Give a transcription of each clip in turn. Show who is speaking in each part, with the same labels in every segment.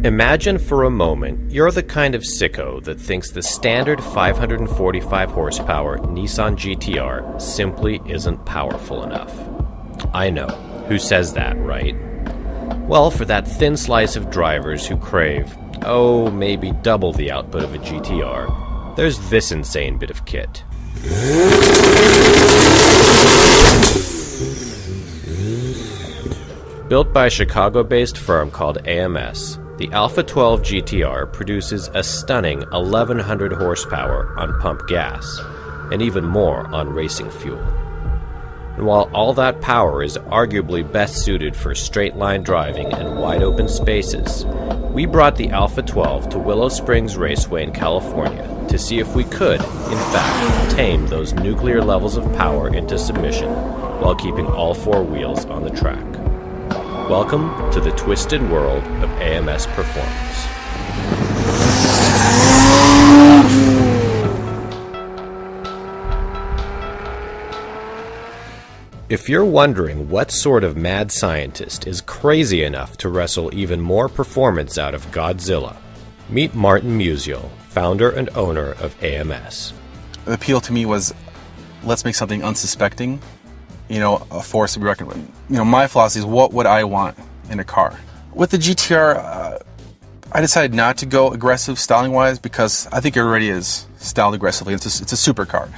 Speaker 1: Imagine for a moment you're the kind of sicko that thinks the standard 545 horsepower Nissan GTR simply isn't powerful enough. I know. Who says that, right? Well, for that thin slice of drivers who crave, maybe double the output of a GTR, there's this insane bit of kit. Built by a Chicago-based firm called AMS, the Alpha 12 GTR produces a stunning 1,100 horsepower on pump gas, and even more on racing fuel. And while all that power is arguably best suited for straight-line driving and wide-open spaces, we brought the Alpha 12 to Willow Springs Raceway in California to see if we could, in fact, tame those nuclear levels of power into submission while keeping all four wheels on the track. Welcome to the twisted world of AMS performance. If you're wondering what sort of mad scientist is crazy enough to wrestle even more performance out of Godzilla, meet Martin Musial, founder and owner of AMS.
Speaker 2: The appeal to me was, let's make something unsuspecting, a force to be reckoned with. My philosophy is, what would I want in a car? With the GTR, I decided not to go aggressive styling-wise because I think it already is styled aggressively. It's a supercar.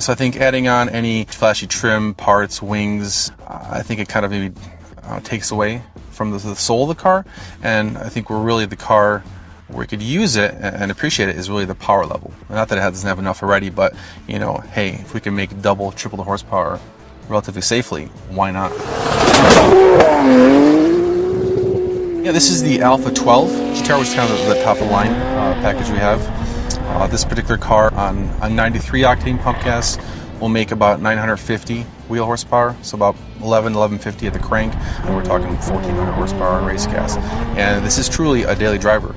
Speaker 2: So I think adding on any flashy trim, parts, wings, I think it kind of maybe takes away from the soul of the car. And I think we're really the car where we could use it and appreciate it is really the power level. Not that it doesn't have enough already, but, hey, if we can make double, triple the horsepower relatively safely, why not? Yeah, this is the Alpha 12 GTR, which is kind of the top of the line package we have. This particular car on a 93 octane pump gas will make about 950 wheel horsepower, so about 1150 at the crank, and we're talking 1400 horsepower on race gas. And this is truly a daily driver.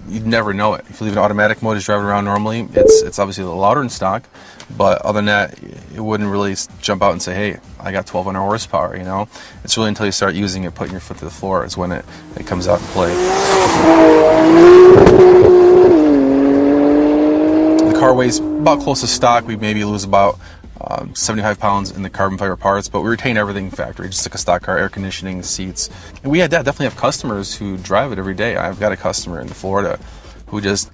Speaker 2: You'd never know it. If you leave an automatic mode, just driving around normally, it's obviously a little louder in stock, but other than that, it wouldn't really jump out and say, hey, I got 1200 horsepower, It's really until you start using it, putting your foot to the floor, is when it comes out in play. The car weighs about close to stock. We maybe lose about 75 pounds in the carbon fiber parts, but we retain everything factory, just like a stock car, air conditioning, seats. And we definitely have customers who drive it every day. I've got a customer in Florida who just,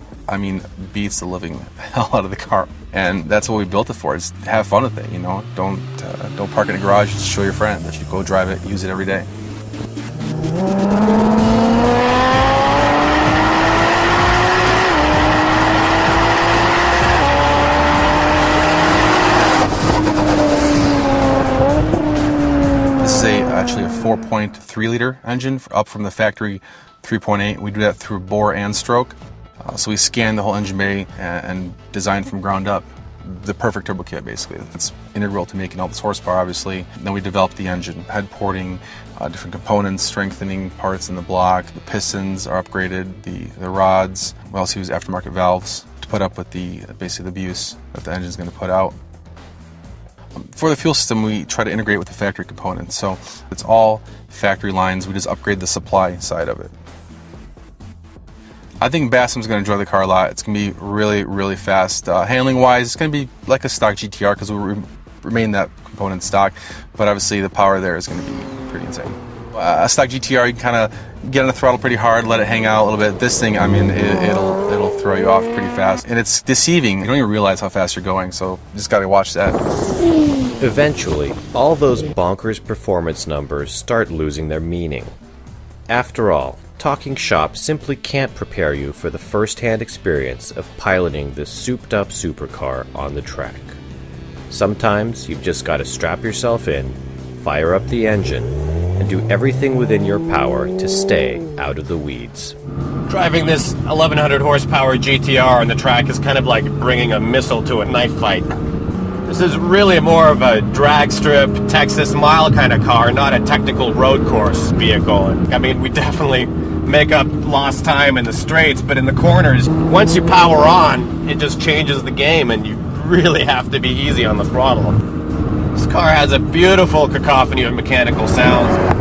Speaker 2: beats the living hell out of the car. And that's what we built it for, is have fun with it, Don't park in a garage, just show your friend that you go drive it, use it every day. Actually a 4.3 liter engine up from the factory 3.8. We do that through bore and stroke. So we scan the whole engine bay and design from ground up the perfect turbo kit, basically. It's integral to making all this horsepower, obviously. Then we developed the engine, head porting, different components, strengthening parts in the block. The pistons are upgraded, the rods. We also use aftermarket valves to put up with basically the abuse that the engine's going to put out. For the fuel system, we try to integrate with the factory components. So it's all factory lines. We just upgrade the supply side of it. I think Bassam's going to enjoy the car a lot. It's going to be really, really fast. Handling-wise, it's going to be like a stock GTR because we'll remain that component stock. But obviously, the power there is going to be pretty insane. A stock GTR, you can kind of get on the throttle pretty hard, let it hang out a little bit. This thing, it'll throw you off pretty fast. And it's deceiving. You don't even realize how fast you're going, so you just got to watch that.
Speaker 1: Eventually, all those bonkers performance numbers start losing their meaning. After all, talking shop simply can't prepare you for the first-hand experience of piloting this souped-up supercar on the track. Sometimes you've just got to strap yourself in, fire up the engine, and do everything within your power to stay out of the weeds.
Speaker 3: Driving this 1100 horsepower GTR on the track is kind of like bringing a missile to a knife fight. This is really more of a drag strip, Texas mile kind of car, not a technical road course vehicle. We definitely make up lost time in the straights, but in the corners, once you power on, it just changes the game and you really have to be easy on the throttle. This car has a beautiful cacophony of mechanical sounds.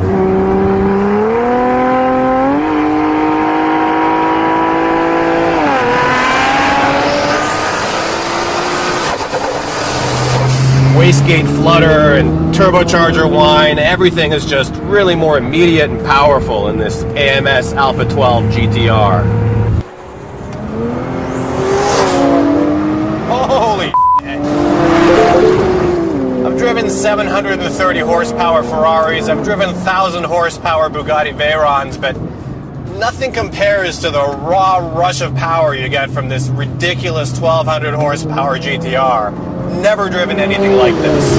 Speaker 3: wastegate flutter and turbocharger whine. Everything is just really more immediate and powerful in this AMS Alpha 12 GTR. Holy shit. I've driven 730 horsepower Ferraris, I've driven 1,000 horsepower Bugatti Veyrons, but nothing compares to the raw rush of power you get from this ridiculous 1,200 horsepower GTR. Never driven anything like this.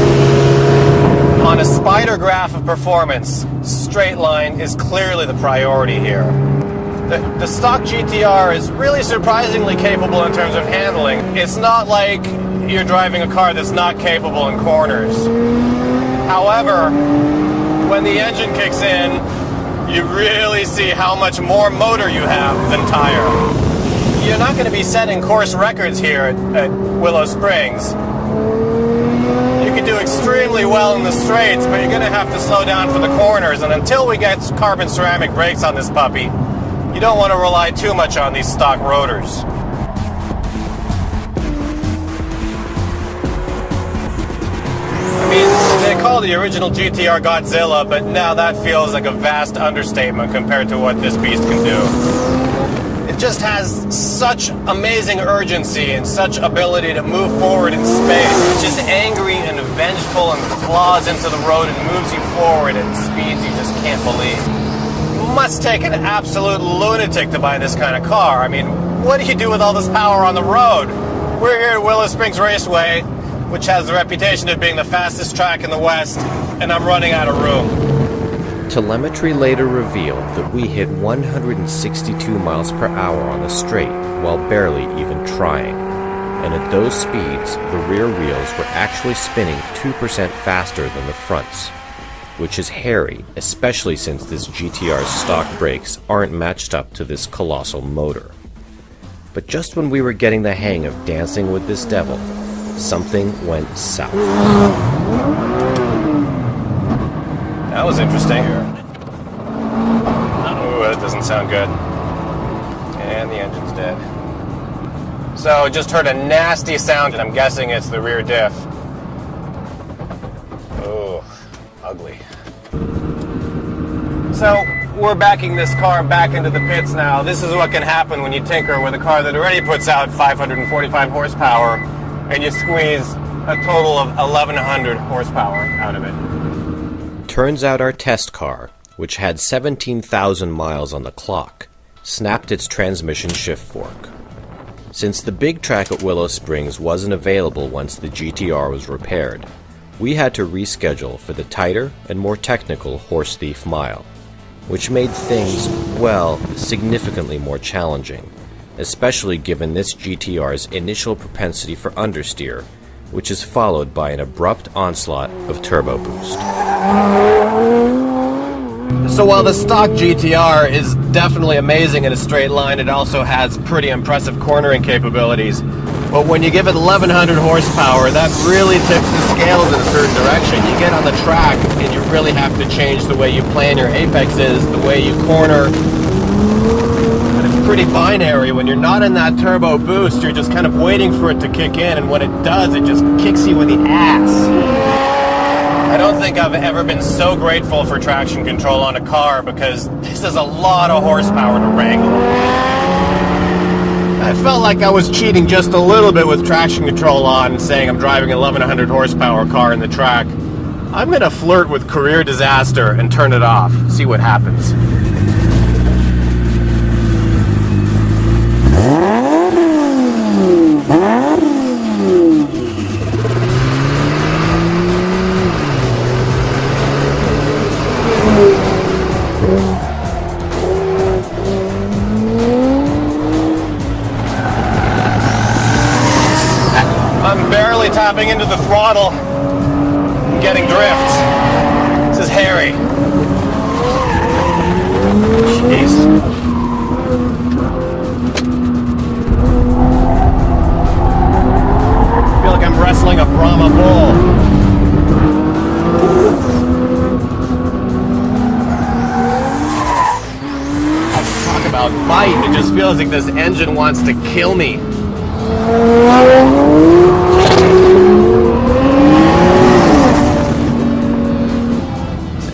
Speaker 3: On a spider graph of performance, straight line is clearly the priority here. The stock GTR is really surprisingly capable in terms of handling. It's not like you're driving a car that's not capable in corners. However, when the engine kicks in, you really see how much more motor you have than tire. You're not going to be setting course records here at Willow Springs. You can do extremely well in the straights, but you're going to have to slow down for the corners, and until we get carbon ceramic brakes on this puppy, you don't want to rely too much on these stock rotors. I mean, they call the original GTR Godzilla, but now that feels like a vast understatement compared to what this beast can do. It just has such amazing urgency and such ability to move forward in space. It's just angry and vengeful and claws into the road and moves you forward at speeds you just can't believe. You must take an absolute lunatic to buy this kind of car. I mean, what do you do with all this power on the road? We're here at Willow Springs Raceway, which has the reputation of being the fastest track in the West, and I'm running out of room.
Speaker 1: Telemetry later revealed that we hit 162 miles per hour on the straight while barely even trying. And at those speeds, the rear wheels were actually spinning 2% faster than the fronts, which is hairy, especially since this GTR's stock brakes aren't matched up to this colossal motor. But just when we were getting the hang of dancing with this devil, something went south.
Speaker 3: That was interesting. Ooh, that doesn't sound good. And the engine's dead. So, just heard a nasty sound, and I'm guessing it's the rear diff. Oh, ugly. So, we're backing this car back into the pits now. This is what can happen when you tinker with a car that already puts out 545 horsepower, and you squeeze a total of 1,100 horsepower out of it.
Speaker 1: Turns out our test car, which had 17,000 miles on the clock, snapped its transmission shift fork. Since the big track at Willow Springs wasn't available once the GTR was repaired, we had to reschedule for the tighter and more technical Horse Thief Mile, which made things, well, significantly more challenging, especially given this GTR's initial propensity for understeer, which is followed by an abrupt onslaught of turbo boost.
Speaker 3: So while the stock GTR is definitely amazing in a straight line, it also has pretty impressive cornering capabilities. But when you give it 1,100 horsepower, that really tips the scales in a certain direction. You get on the track and you really have to change the way you plan your apexes, the way you corner. And it's pretty binary. When you're not in that turbo boost, you're just kind of waiting for it to kick in, and when it does, it just kicks you in the ass. I don't think I've ever been so grateful for traction control on a car, because this is a lot of horsepower to wrangle. I felt like I was cheating just a little bit with traction control on, saying I'm driving an 1,100 horsepower car in the track. I'm gonna flirt with career disaster and turn it off, see what happens. I'm barely tapping into the throttle, getting drifts. This is hairy. Jeez. I feel like I'm wrestling a Brahma bull. Talk about bite. It just feels like this engine wants to kill me.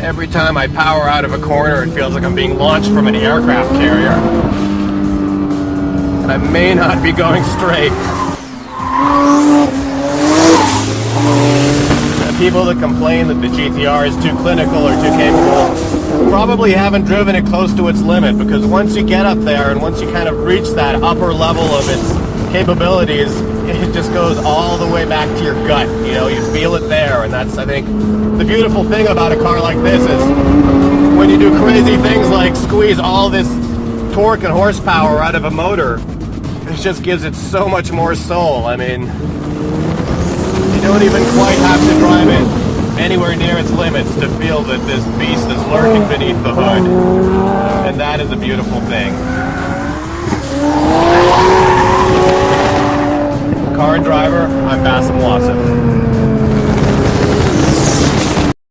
Speaker 3: Every time I power out of a corner, it feels like I'm being launched from an aircraft carrier. And I may not be going straight. The people that complain that the GTR is too clinical or too capable probably haven't driven it close to its limit, because once you get up there and once you kind of reach that upper level of its capabilities, it just goes all the way back to your gut. You know, you feel it there, and that's, I think, the beautiful thing about a car like this is when you do crazy things like squeeze all this torque and horsepower out of a motor, it just gives it so much more soul. I mean, you don't even quite have to drive it anywhere near its limits to feel that this beast is lurking beneath the hood, and that is a beautiful thing. Car and driver, I'm Bassem Wassim.